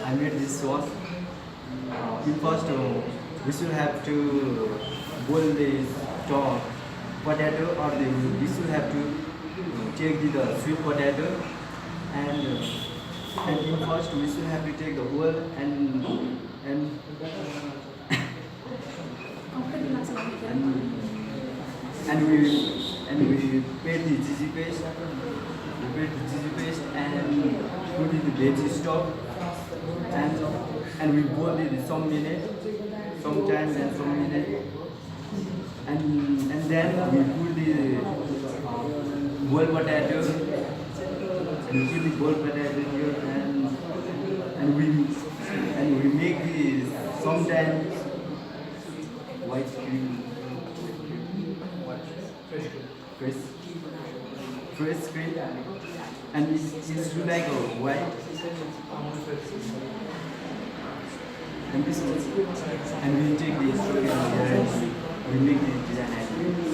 I made this sauce. In first, we should have to boil the potato, or we should have to take the sweet potato, and in first we should have to take the whole and and we paid the cheesy paste. We paid the cheesy paste and put in the veggie stock, and we boiled it some minute, sometimes and some minute, and then we put the boiled potato. We put the boiled potato here, and we make the sometimes white cream, fresh cream, and it's like a white, and we take the sugar here and we make the design.